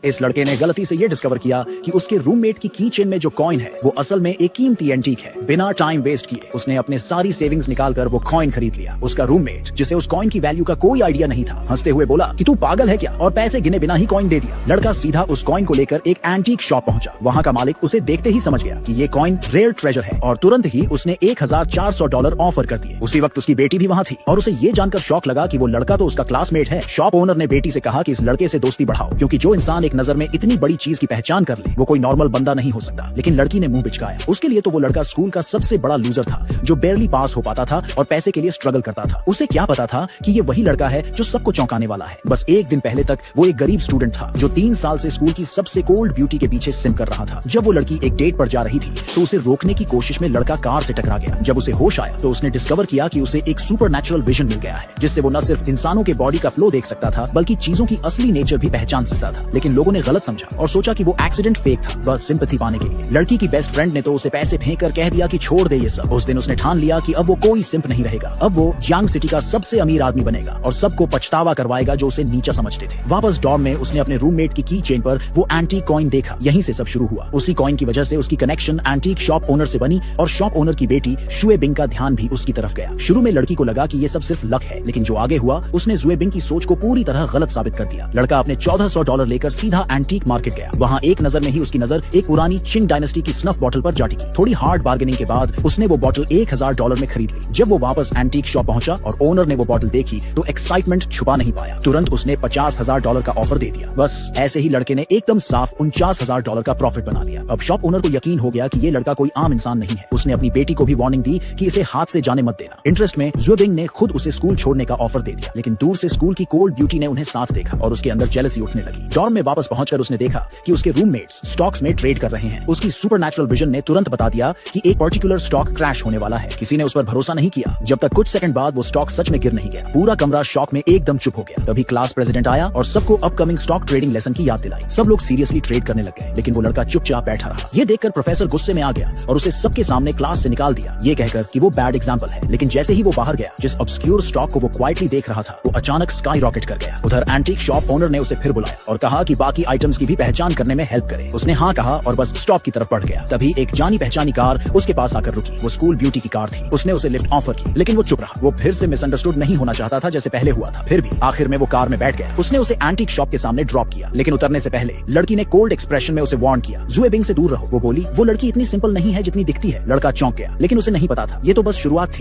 इस लड़के ने गलती से ये डिस्कवर किया कि उसके रूममेट की की चेन में जो कॉइन है वो असल में एक कीमती एंटीक है। बिना टाइम वेस्ट किए उसने अपने सारी सेविंग्स निकालकर वो कॉइन खरीद लिया। उसका रूममेट, जिसे उस कॉइन की वैल्यू का कोई आइडिया नहीं था, हंसते हुए बोला कि तू पागल है क्या, और पैसे गिने बिना ही कॉइन दे दिया। लड़का सीधा उस कॉइन को लेकर एक एंटीक शॉप पहुंचा। वहां का मालिक उसे देखते ही समझ गया कि ये कॉइन रेयर ट्रेजर है और तुरंत ही उसने $1400 ऑफर कर दिए। उसी वक्त उसकी बेटी भी वहां थी और उसे ये जानकर शौक लगा कि वो लड़का तो उसका क्लासमेट है। शॉप ओनर ने बेटी से कहा कि इस लड़के से दोस्ती बढ़ाओ, क्योंकि जो इंसान एक नजर में इतनी बड़ी चीज की पहचान कर ले वो कोई नॉर्मल बंदा नहीं हो सकता। लेकिन लड़की ने मुंह बिचकाया। उसके लिए तो वो लड़का स्कूल का सबसे बड़ा लूजर था, जो बेयरली पास हो पाता था और पैसे के लिए स्ट्रगल करता था। उसे क्या पता था कि ये वही लड़का है जो सबको चौंकाने वाला है। बस एक दिन पहले तक वो एक गरीब स्टूडेंट था जो 3 साल से स्कूल की सबसे कोल्ड ब्यूटी के पीछे सिम कर रहा था। जब वो लड़की एक डेट पर जा रही थी तो उसे रोकने की कोशिश में लड़का कार से टकरा गया। जब उसे होश आया तो उसने डिस्कवर किया कि उसे एक सुपरनैचुरल विजन मिल गया है, जिससे वो न सिर्फ इंसानों के बॉडी का फ्लो देख सकता था बल्कि चीजों की असली नेचर भी पहचान सकता था। लेकिन लोगों ने गलत समझा और सोचा कि वो एक्सीडेंट फेक था, बस सिंपैथी पाने के लिए। लड़की की बेस्ट फ्रेंड ने तो उसे पैसे फेंक कर कह दिया कि छोड़ दे ये सब। उस दिन उसने ठान लिया कि अब वो कोई सिंप नहीं रहेगा। अब वो जियांग सिटी का सबसे अमीर आदमी बनेगा और सबको पछतावा करवाएगा जो उसे नीचा समझते थे। वापस डॉर्म में उसने अपने रूममेट की चेन पर वो एंटीक कॉइन देखा। यहीं से सब शुरू हुआ। उसी कॉइन की वजह से उसकी कनेक्शन एंटीक शॉप ओनर से बनी और शॉप ओनर की बेटी शुए बिंग का ध्यान भी उसकी तरफ गया। शुरू में लड़की को लगा कि ये सब सिर्फ लक है, लेकिन जो आगे हुआ उसने जुए बिंग की सोच को पूरी तरह गलत साबित कर दिया। लड़का अपने $1400 लेकर सीधा एंटीक मार्केट गया। वहाँ एक नजर में ही उसकी नजर एक पुरानी चिंग डायनेस्टी की स्नफ बॉटल पर जा टिकी। थोड़ी हार्ड बार्गेनिंग के बाद उसने वो बॉटल $1000 में खरीद ली। जब वो वापस एंटीक शॉप पहुंचा और ओनर ने वो बॉटल देखी तो एक्साइटमेंट छुपा नहीं पाया। तुरंत उसने $50,000 का ऑफर दे दिया। बस ऐसे ही लड़के ने एकदम साफ $49,000 का प्रॉफिट बना लिया। अब शॉप ओनर को यकीन हो गया कि ये लड़का कोई आम इंसान नहीं है। उसने अपनी बेटी को भी वार्निंग दी कि इसे हाथ से जाने मत देना। इंटरेस्ट में जुएबिंग ने खुद उसे स्कूल छोड़ने का ऑफर दे दिया, लेकिन दूर से स्कूल की कोल्ड ब्यूटी ने उन्हें साथ देखा और उसके अंदर जेलसी उठने लगी। डॉर्म में वापस पहुंचकर उसने देखा कि उसके रूममेट्स स्टॉक्स में ट्रेड कर रहे हैं। उसकी सुपरनैचुरल विजन ने तुरंत बता दिया कि एक पर्टिकुलर स्टॉक क्रैश होने वाला है। किसी ने उस पर भरोसा नहीं किया जब तक कुछ सेकंड बाद वो स्टॉक सच में गिर नहीं गया। पूरा कमरा शॉक में एकदम चुप हो गया। तभी क्लास प्रेसिडेंट आया और सबको अपकमिंग स्टॉक ट्रेडिंग लेसन की याद दिलाई। सब लोग सीरियसली ट्रेड करने लग गए, लेकिन वो लड़का चुपचाप बैठा रहा। ये देखकर प्रोफेसर गुस्से में आ गया और उसे सबके सामने क्लास से निकाल दिया, ये कहकर कि वो बैड एग्जांपल है। लेकिन जैसे ही वो बाहर गया, जिस ऑब्सक्यूर स्टॉक को वो क्वाइटली देख रहा था वो अचानक स्काई रॉकेट कर गया। उधर एंटीक शॉप ओनर ने उसे फिर बुलाया और कहा कि बाकी आइटम्स की भी पहचान करने में हेल्प करे। उसने हाँ कहा और बस स्टॉप की तरफ बढ़ गया। तभी एक जानी पहचानी कार उसके पास आकर रुकी। वो स्कूल ब्यूटी की कार थी। उसने उसे लिफ्ट ऑफर की, लेकिन वो चुप रहा। वो फिर से मिसअंडरस्टूड नहीं होना चाहता था जैसे पहले हुआ था। फिर भी आखिर में वो कार में बैठ गया। उसने उसे एंटीक शॉप के सामने ड्रॉप किया, लेकिन उतरने से पहले लड़की ने कोल्ड एक्सप्रेशन में उसे वार्न किया, जुएबिंग से दूर रहो। वो बोली, वो लड़की इतनी सिंपल नहीं है जितनी दिखती है। लड़का चौंक गया, लेकिन उसे नहीं पता था ये तो बस शुरुआत थी।